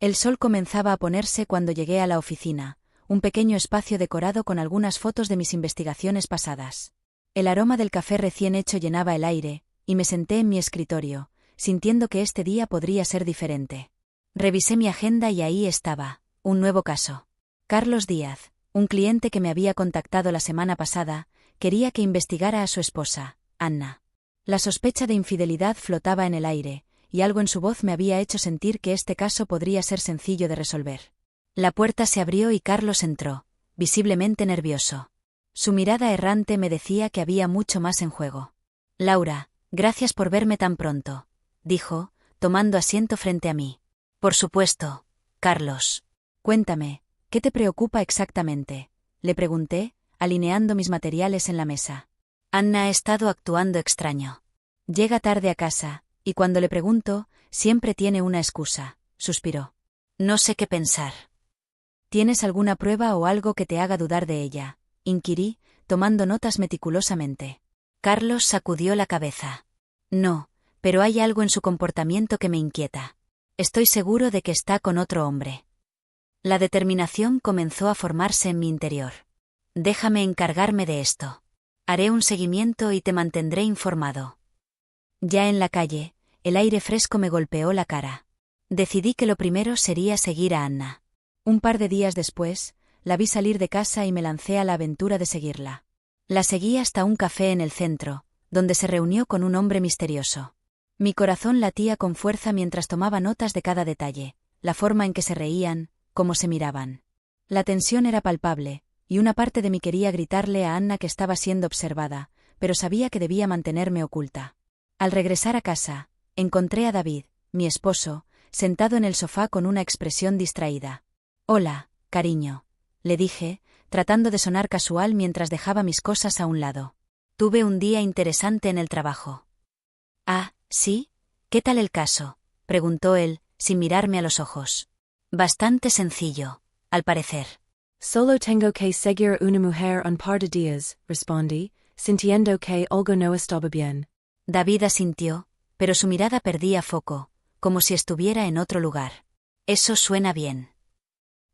El sol comenzaba a ponerse cuando llegué a la oficina, un pequeño espacio decorado con algunas fotos de mis investigaciones pasadas. El aroma del café recién hecho llenaba el aire, y me senté en mi escritorio, sintiendo que este día podría ser diferente. Revisé mi agenda y ahí estaba, un nuevo caso. Carlos Díaz, un cliente que me había contactado la semana pasada, quería que investigara a su esposa, Anna. La sospecha de infidelidad flotaba en el aire, y algo en su voz me había hecho sentir que este caso podría ser sencillo de resolver. La puerta se abrió y Carlos entró, visiblemente nervioso. Su mirada errante me decía que había mucho más en juego. «Laura, gracias por verme tan pronto», dijo, tomando asiento frente a mí. «Por supuesto, Carlos. Cuéntame, ¿qué te preocupa exactamente?», le pregunté, alineando mis materiales en la mesa. «Anna ha estado actuando extraño. Llega tarde a casa, y cuando le pregunto, siempre tiene una excusa», suspiró. «No sé qué pensar». «¿Tienes alguna prueba o algo que te haga dudar de ella?», inquirí, tomando notas meticulosamente. Carlos sacudió la cabeza. «No, pero hay algo en su comportamiento que me inquieta. Estoy seguro de que está con otro hombre». La determinación comenzó a formarse en mi interior. «Déjame encargarme de esto. Haré un seguimiento y te mantendré informado». Ya en la calle, el aire fresco me golpeó la cara. Decidí que lo primero sería seguir a Anna. Un par de días después, la vi salir de casa y me lancé a la aventura de seguirla. La seguí hasta un café en el centro, donde se reunió con un hombre misterioso. Mi corazón latía con fuerza mientras tomaba notas de cada detalle, la forma en que se reían, cómo se miraban. La tensión era palpable, y una parte de mí quería gritarle a Anna que estaba siendo observada, pero sabía que debía mantenerme oculta. Al regresar a casa, encontré a David, mi esposo, sentado en el sofá con una expresión distraída. «Hola, cariño», le dije, tratando de sonar casual mientras dejaba mis cosas a un lado. «Tuve un día interesante en el trabajo». «Ah, ¿sí? ¿Qué tal el caso?», preguntó él, sin mirarme a los ojos. «Bastante sencillo, al parecer». «Solo tengo que seguir una mujer un par de días», respondí, sintiendo que algo no estaba bien. David asintió, pero su mirada perdía foco, como si estuviera en otro lugar. «Eso suena bien».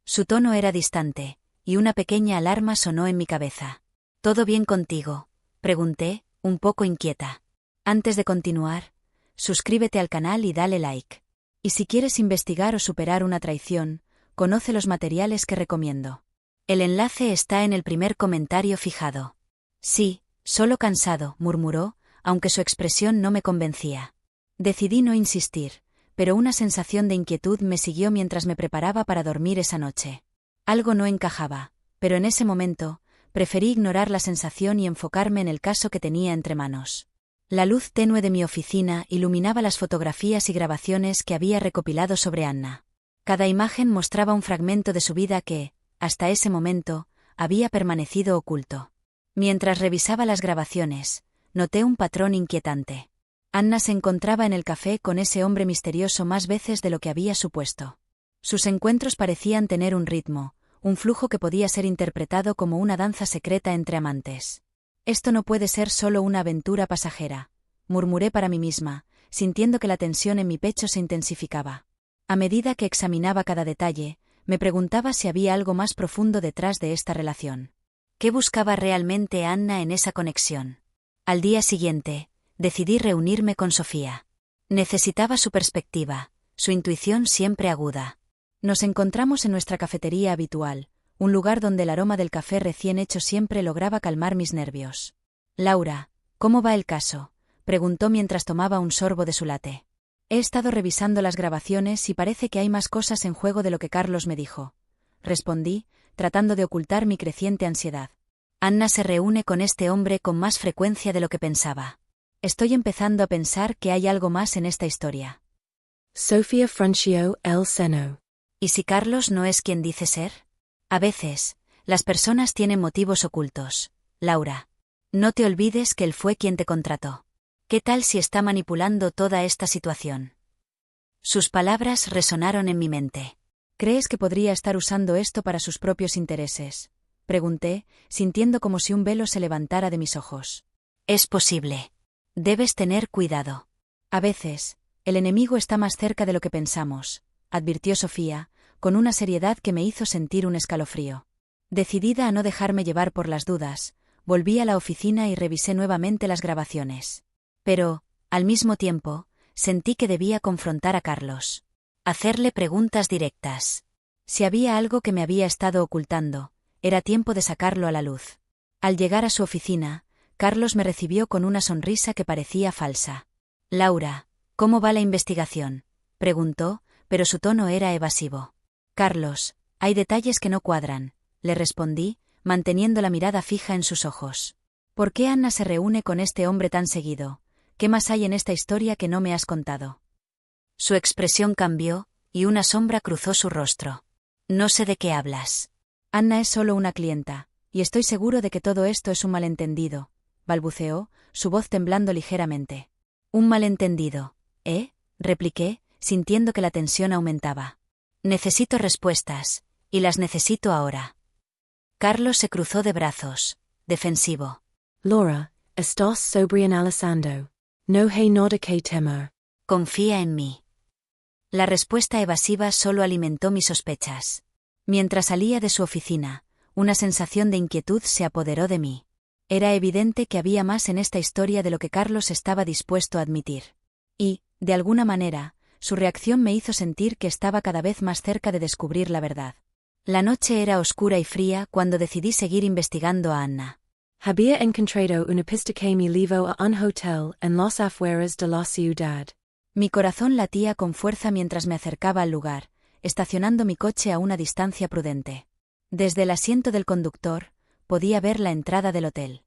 Su tono era distante, y una pequeña alarma sonó en mi cabeza. «¿Todo bien contigo?», pregunté, un poco inquieta. Antes de continuar, suscríbete al canal y dale like. Y si quieres investigar o superar una traición, conoce los materiales que recomiendo. El enlace está en el primer comentario fijado. «Sí, solo cansado», murmuró, aunque su expresión no me convencía. Decidí no insistir, pero una sensación de inquietud me siguió mientras me preparaba para dormir esa noche. Algo no encajaba, pero en ese momento, preferí ignorar la sensación y enfocarme en el caso que tenía entre manos. La luz tenue de mi oficina iluminaba las fotografías y grabaciones que había recopilado sobre Anna. Cada imagen mostraba un fragmento de su vida que, hasta ese momento, había permanecido oculto. Mientras revisaba las grabaciones, noté un patrón inquietante. Anna se encontraba en el café con ese hombre misterioso más veces de lo que había supuesto. Sus encuentros parecían tener un ritmo, un flujo que podía ser interpretado como una danza secreta entre amantes. «Esto no puede ser solo una aventura pasajera», murmuré para mí misma, sintiendo que la tensión en mi pecho se intensificaba. A medida que examinaba cada detalle, me preguntaba si había algo más profundo detrás de esta relación. ¿Qué buscaba realmente Anna en esa conexión? Al día siguiente, decidí reunirme con Sofía. Necesitaba su perspectiva, su intuición siempre aguda. Nos encontramos en nuestra cafetería habitual, un lugar donde el aroma del café recién hecho siempre lograba calmar mis nervios. «Laura, ¿cómo va el caso?», preguntó mientras tomaba un sorbo de su latte. «He estado revisando las grabaciones y parece que hay más cosas en juego de lo que Carlos me dijo», respondí, tratando de ocultar mi creciente ansiedad. «Anna se reúne con este hombre con más frecuencia de lo que pensaba. Estoy empezando a pensar que hay algo más en esta historia». Sofía frunció el seno. ¿Y si Carlos no es quien dice ser? A veces, las personas tienen motivos ocultos, Laura. No te olvides que él fue quien te contrató. ¿Qué tal si está manipulando toda esta situación? Sus palabras resonaron en mi mente. ¿Crees que podría estar usando esto para sus propios intereses?, pregunté, sintiendo como si un velo se levantara de mis ojos. Es posible. Debes tener cuidado. A veces, el enemigo está más cerca de lo que pensamos, advirtió Sofía, con una seriedad que me hizo sentir un escalofrío. Decidida a no dejarme llevar por las dudas, volví a la oficina y revisé nuevamente las grabaciones. Pero, al mismo tiempo, sentí que debía confrontar a Carlos. Hacerle preguntas directas. Si había algo que me había estado ocultando, era tiempo de sacarlo a la luz. Al llegar a su oficina, Carlos me recibió con una sonrisa que parecía falsa. «Laura, ¿cómo va la investigación?», preguntó, pero su tono era evasivo. «Carlos, hay detalles que no cuadran», le respondí, manteniendo la mirada fija en sus ojos. «¿Por qué Anna se reúne con este hombre tan seguido? ¿Qué más hay en esta historia que no me has contado?». Su expresión cambió, y una sombra cruzó su rostro. «No sé de qué hablas». «Anna es solo una clienta, y estoy seguro de que todo esto es un malentendido», balbuceó, su voz temblando ligeramente. «Un malentendido, ¿eh?», repliqué, sintiendo que la tensión aumentaba. «Necesito respuestas, y las necesito ahora». Carlos se cruzó de brazos, defensivo. «Laura, estás sobre analizando. No hay nada que temer». «Confía en mí». La respuesta evasiva solo alimentó mis sospechas. Mientras salía de su oficina, una sensación de inquietud se apoderó de mí. Era evidente que había más en esta historia de lo que Carlos estaba dispuesto a admitir. Y, de alguna manera, su reacción me hizo sentir que estaba cada vez más cerca de descubrir la verdad. La noche era oscura y fría cuando decidí seguir investigando a Anna. Había encontrado una pista que me llevó a un hotel en las afueras de la ciudad. Mi corazón latía con fuerza mientras me acercaba al lugar, estacionando mi coche a una distancia prudente. Desde el asiento del conductor, podía ver la entrada del hotel.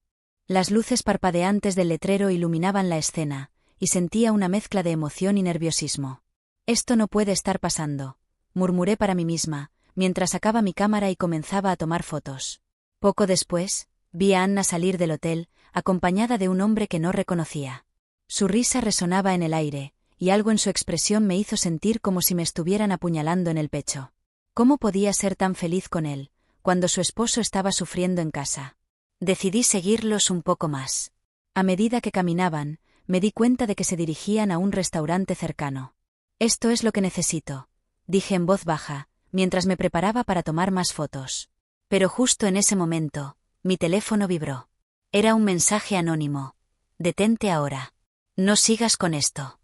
Las luces parpadeantes del letrero iluminaban la escena, y sentía una mezcla de emoción y nerviosismo. «Esto no puede estar pasando», murmuré para mí misma, mientras sacaba mi cámara y comenzaba a tomar fotos. Poco después, vi a Anna salir del hotel, acompañada de un hombre que no reconocía. Su risa resonaba en el aire, y algo en su expresión me hizo sentir como si me estuvieran apuñalando en el pecho. ¿Cómo podía ser tan feliz con él, cuando su esposo estaba sufriendo en casa? Decidí seguirlos un poco más. A medida que caminaban, me di cuenta de que se dirigían a un restaurante cercano. «Esto es lo que necesito», dije en voz baja, mientras me preparaba para tomar más fotos. Pero justo en ese momento, mi teléfono vibró. Era un mensaje anónimo. «Detente ahora. No sigas con esto».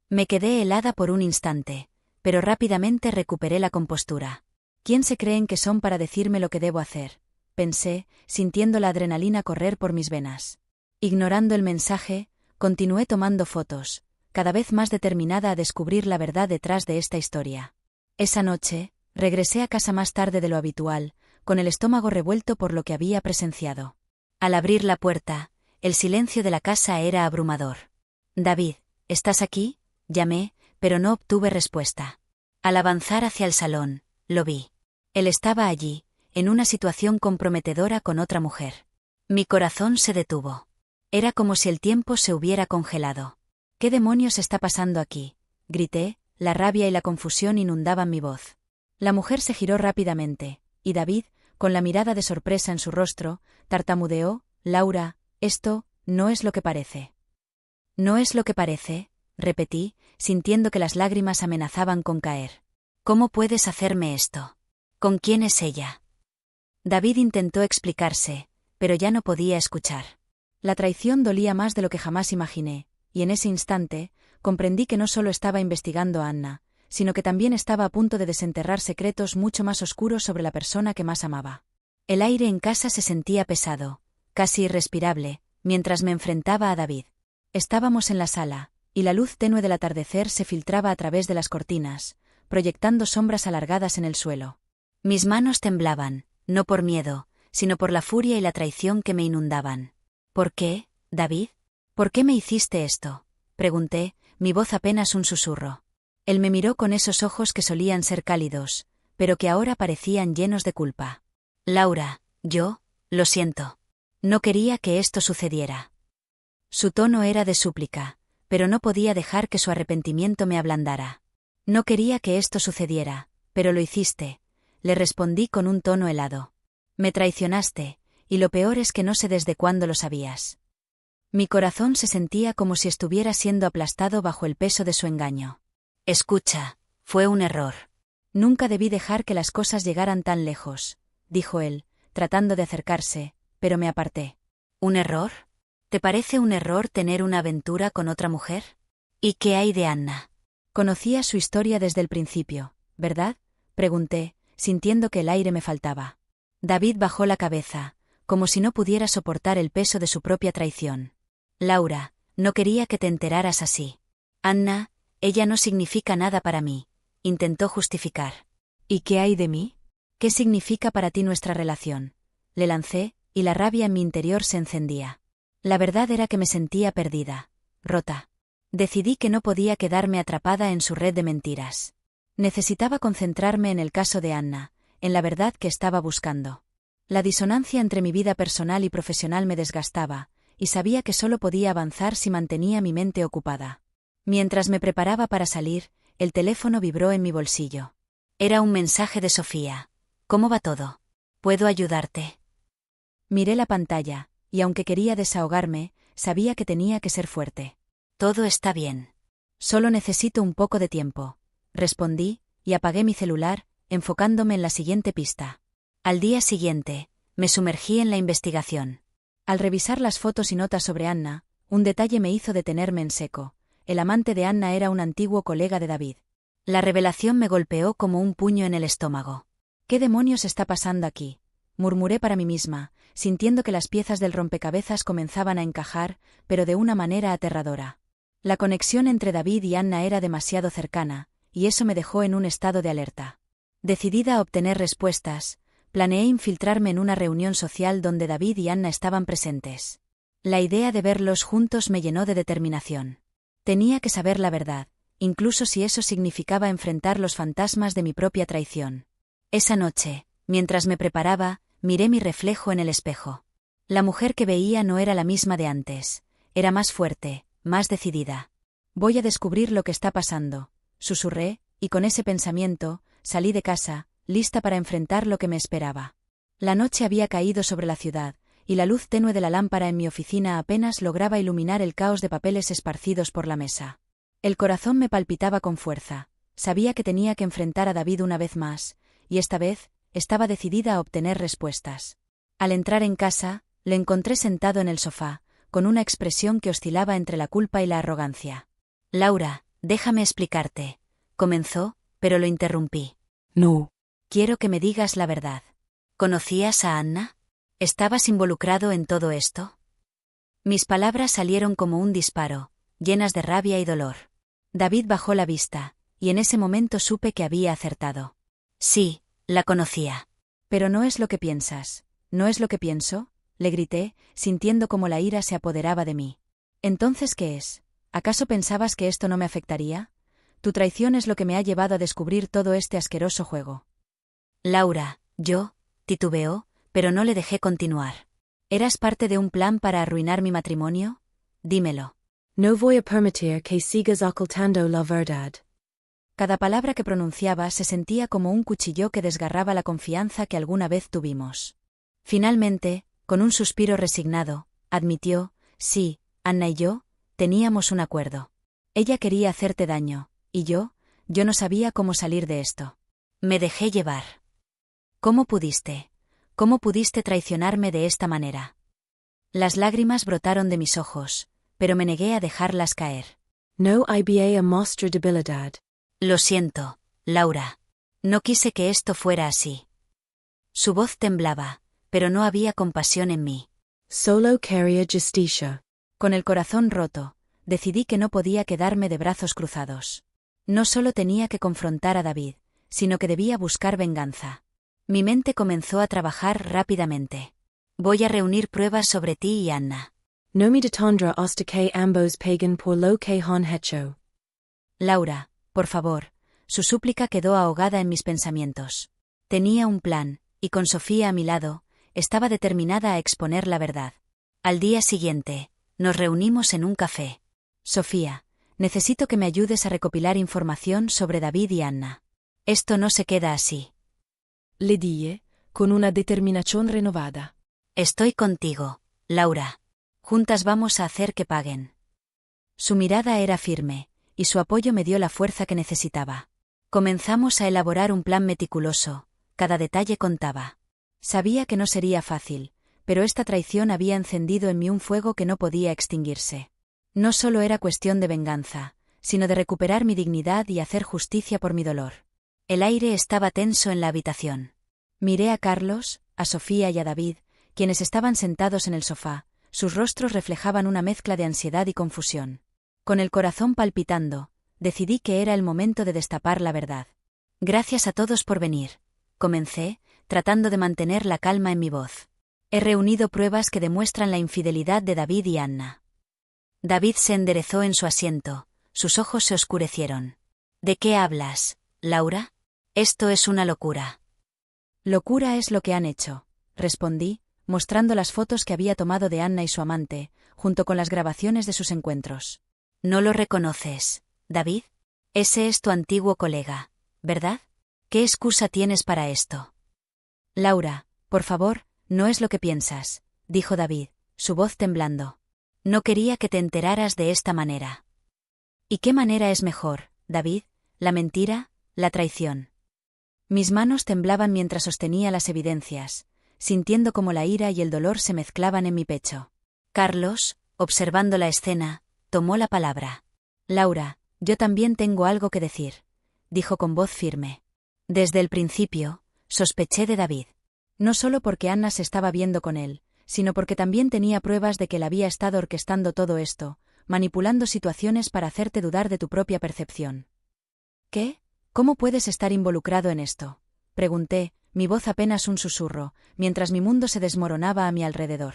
Me quedé helada por un instante, pero rápidamente recuperé la compostura. «¿Quién se creen que son para decirme lo que debo hacer?», pensé, sintiendo la adrenalina correr por mis venas. Ignorando el mensaje, continué tomando fotos, cada vez más determinada a descubrir la verdad detrás de esta historia. Esa noche, regresé a casa más tarde de lo habitual, con el estómago revuelto por lo que había presenciado. Al abrir la puerta, el silencio de la casa era abrumador. «David, ¿estás aquí?», llamé, pero no obtuve respuesta. Al avanzar hacia el salón, lo vi. Él estaba allí, en una situación comprometedora con otra mujer. Mi corazón se detuvo. Era como si el tiempo se hubiera congelado. «¿Qué demonios está pasando aquí?», grité, la rabia y la confusión inundaban mi voz. La mujer se giró rápidamente, y David, con la mirada de sorpresa en su rostro, tartamudeó: «Laura, esto no es lo que parece». «¿No es lo que parece?», repetí, sintiendo que las lágrimas amenazaban con caer. «¿Cómo puedes hacerme esto? ¿Con quién es ella?». David intentó explicarse, pero ya no podía escuchar. La traición dolía más de lo que jamás imaginé, y en ese instante, comprendí que no solo estaba investigando a Anna, sino que también estaba a punto de desenterrar secretos mucho más oscuros sobre la persona que más amaba. El aire en casa se sentía pesado, casi irrespirable, mientras me enfrentaba a David. Estábamos en la sala, y la luz tenue del atardecer se filtraba a través de las cortinas, proyectando sombras alargadas en el suelo. Mis manos temblaban, no por miedo, sino por la furia y la traición que me inundaban. «¿Por qué, David? ¿Por qué me hiciste esto?», pregunté, mi voz apenas un susurro. Él me miró con esos ojos que solían ser cálidos, pero que ahora parecían llenos de culpa. «Laura, lo siento. No quería que esto sucediera». Su tono era de súplica, pero no podía dejar que su arrepentimiento me ablandara. «No quería que esto sucediera, pero lo hiciste», le respondí con un tono helado. «Me traicionaste, y lo peor es que no sé desde cuándo lo sabías». Mi corazón se sentía como si estuviera siendo aplastado bajo el peso de su engaño. «Escucha, Fue un error. Nunca debí dejar que las cosas llegaran tan lejos, dijo él, tratando de acercarse, pero me aparté. ¿Un error? ¿Te parece un error tener una aventura con otra mujer? ¿Y qué hay de Anna? Conocía su historia desde el principio, ¿verdad? Pregunté, sintiendo que el aire me faltaba. David bajó la cabeza, como si no pudiera soportar el peso de su propia traición. Laura, no quería que te enteraras así. Anna, ella no significa nada para mí, intentó justificar. ¿Y qué hay de mí? ¿Qué significa para ti nuestra relación? Le lancé, y la rabia en mi interior se encendía. La verdad era que me sentía perdida, rota. Decidí que no podía quedarme atrapada en su red de mentiras. Necesitaba concentrarme en el caso de Anna, en la verdad que estaba buscando. La disonancia entre mi vida personal y profesional me desgastaba, y sabía que solo podía avanzar si mantenía mi mente ocupada. Mientras me preparaba para salir, el teléfono vibró en mi bolsillo. Era un mensaje de Sofía. ¿Cómo va todo? ¿Puedo ayudarte? Miré la pantalla, y aunque quería desahogarme, sabía que tenía que ser fuerte. Todo está bien. Solo necesito un poco de tiempo, respondí, y apagué mi celular, enfocándome en la siguiente pista. Al día siguiente, me sumergí en la investigación. Al revisar las fotos y notas sobre Anna, un detalle me hizo detenerme en seco. El amante de Anna era un antiguo colega de David. La revelación me golpeó como un puño en el estómago. ¿Qué demonios está pasando aquí? Murmuré para mí misma, sintiendo que las piezas del rompecabezas comenzaban a encajar, pero de una manera aterradora. La conexión entre David y Anna era demasiado cercana, y eso me dejó en un estado de alerta. Decidida a obtener respuestas, planeé infiltrarme en una reunión social donde David y Anna estaban presentes. La idea de verlos juntos me llenó de determinación. Tenía que saber la verdad, incluso si eso significaba enfrentar los fantasmas de mi propia traición. Esa noche, mientras me preparaba, miré mi reflejo en el espejo. La mujer que veía no era la misma de antes, era más fuerte, más decidida. Voy a descubrir lo que está pasando, susurré, y con ese pensamiento, salí de casa, lista para enfrentar lo que me esperaba. La noche había caído sobre la ciudad, y la luz tenue de la lámpara en mi oficina apenas lograba iluminar el caos de papeles esparcidos por la mesa. El corazón me palpitaba con fuerza, sabía que tenía que enfrentar a David una vez más, y esta vez, estaba decidida a obtener respuestas. Al entrar en casa, le encontré sentado en el sofá, con una expresión que oscilaba entre la culpa y la arrogancia. Laura, déjame explicarte, comenzó, pero lo interrumpí. No. Quiero que me digas la verdad. ¿Conocías a Anna? ¿Estabas involucrado en todo esto? Mis palabras salieron como un disparo, llenas de rabia y dolor. David bajó la vista, y en ese momento supe que había acertado. Sí, la conocía. Pero no es lo que piensas. ¿No es lo que pienso? Le grité, sintiendo como la ira se apoderaba de mí. ¿Entonces qué es? ¿Acaso pensabas que esto no me afectaría? Tu traición es lo que me ha llevado a descubrir todo este asqueroso juego. Laura, titubeó, pero no le dejé continuar. ¿Eras parte de un plan para arruinar mi matrimonio? Dímelo. No voy a permitir que sigas ocultando la verdad. Cada palabra que pronunciaba se sentía como un cuchillo que desgarraba la confianza que alguna vez tuvimos. Finalmente, con un suspiro resignado, admitió, sí, Anna y yo, teníamos un acuerdo. Ella quería hacerte daño, y yo no sabía cómo salir de esto. Me dejé llevar. ¿Cómo pudiste? ¿Cómo pudiste traicionarme de esta manera? Las lágrimas brotaron de mis ojos, pero me negué a dejarlas caer. No iba a mostrar debilidad. Lo siento, Laura. No quise que esto fuera así. Su voz temblaba, pero no había compasión en mí. Solo quería justicia. Con el corazón roto, decidí que no podía quedarme de brazos cruzados. No solo tenía que confrontar a David, sino que debía buscar venganza. Mi mente comenzó a trabajar rápidamente. Voy a reunir pruebas sobre ti y Anna. No me detendrá hasta que ambos paguen por lo que han hecho. Laura, por favor. Su súplica quedó ahogada en mis pensamientos. Tenía un plan, y con Sofía a mi lado, estaba determinada a exponer la verdad. Al día siguiente, nos reunimos en un café. Sofía, necesito que me ayudes a recopilar información sobre David y Anna. Esto no se queda así. Le dije, con una determinación renovada. Estoy contigo, Laura. Juntas vamos a hacer que paguen. Su mirada era firme, y su apoyo me dio la fuerza que necesitaba. Comenzamos a elaborar un plan meticuloso, cada detalle contaba. Sabía que no sería fácil, pero esta traición había encendido en mí un fuego que no podía extinguirse. No solo era cuestión de venganza, sino de recuperar mi dignidad y hacer justicia por mi dolor. El aire estaba tenso en la habitación. Miré a Carlos, a Sofía y a David, quienes estaban sentados en el sofá. Sus rostros reflejaban una mezcla de ansiedad y confusión. Con el corazón palpitando, decidí que era el momento de destapar la verdad. Gracias a todos por venir, comencé, tratando de mantener la calma en mi voz. He reunido pruebas que demuestran la infidelidad de David y Anna. David se enderezó en su asiento, sus ojos se oscurecieron. ¿De qué hablas, Laura? Esto es una locura. Locura es lo que han hecho, respondí, mostrando las fotos que había tomado de Anna y su amante, junto con las grabaciones de sus encuentros. ¿No lo reconoces, David? Ese es tu antiguo colega, ¿verdad? ¿Qué excusa tienes para esto? Laura, por favor, no es lo que piensas, dijo David, su voz temblando. No quería que te enteraras de esta manera. ¿Y qué manera es mejor, David? ¿La mentira? ¿La traición? Mis manos temblaban mientras sostenía las evidencias, sintiendo cómo la ira y el dolor se mezclaban en mi pecho. Carlos, observando la escena, tomó la palabra. Laura, yo también tengo algo que decir, dijo con voz firme. Desde el principio, sospeché de David. No solo porque Anna se estaba viendo con él, sino porque también tenía pruebas de que él había estado orquestando todo esto, manipulando situaciones para hacerte dudar de tu propia percepción. ¿Qué? ¿Cómo puedes estar involucrado en esto? Pregunté, mi voz apenas un susurro, mientras mi mundo se desmoronaba a mi alrededor.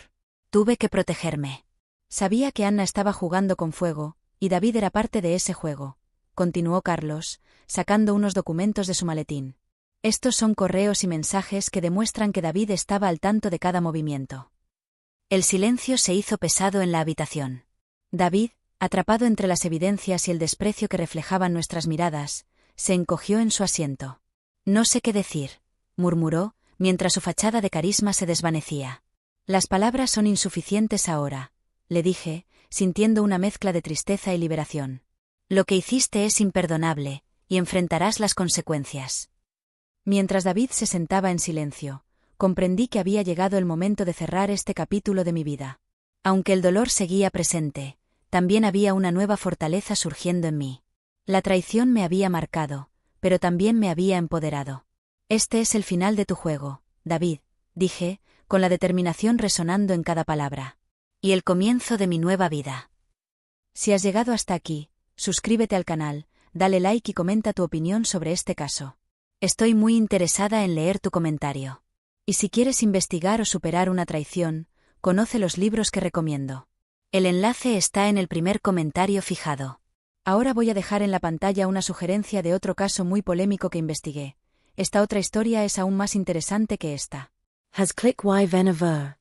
Tuve que protegerme. Sabía que Anna estaba jugando con fuego, y David era parte de ese juego, continuó Carlos, sacando unos documentos de su maletín. Estos son correos y mensajes que demuestran que David estaba al tanto de cada movimiento. El silencio se hizo pesado en la habitación. David, atrapado entre las evidencias y el desprecio que reflejaban nuestras miradas, se encogió en su asiento. No sé qué decir, murmuró, mientras su fachada de carisma se desvanecía. Las palabras son insuficientes ahora, le dije, sintiendo una mezcla de tristeza y liberación. Lo que hiciste es imperdonable, y enfrentarás las consecuencias. Mientras David se sentaba en silencio, comprendí que había llegado el momento de cerrar este capítulo de mi vida. Aunque el dolor seguía presente, también había una nueva fortaleza surgiendo en mí. La traición me había marcado, pero también me había empoderado. Este es el final de tu juego, David, dije, con la determinación resonando en cada palabra. Y el comienzo de mi nueva vida. Si has llegado hasta aquí, suscríbete al canal, dale like y comenta tu opinión sobre este caso. Estoy muy interesada en leer tu comentario. Y si quieres investigar o superar una traición, conoce los libros que recomiendo. El enlace está en el primer comentario fijado. Ahora voy a dejar en la pantalla una sugerencia de otro caso muy polémico que investigué. Esta otra historia es aún más interesante que esta. Has click y Venever.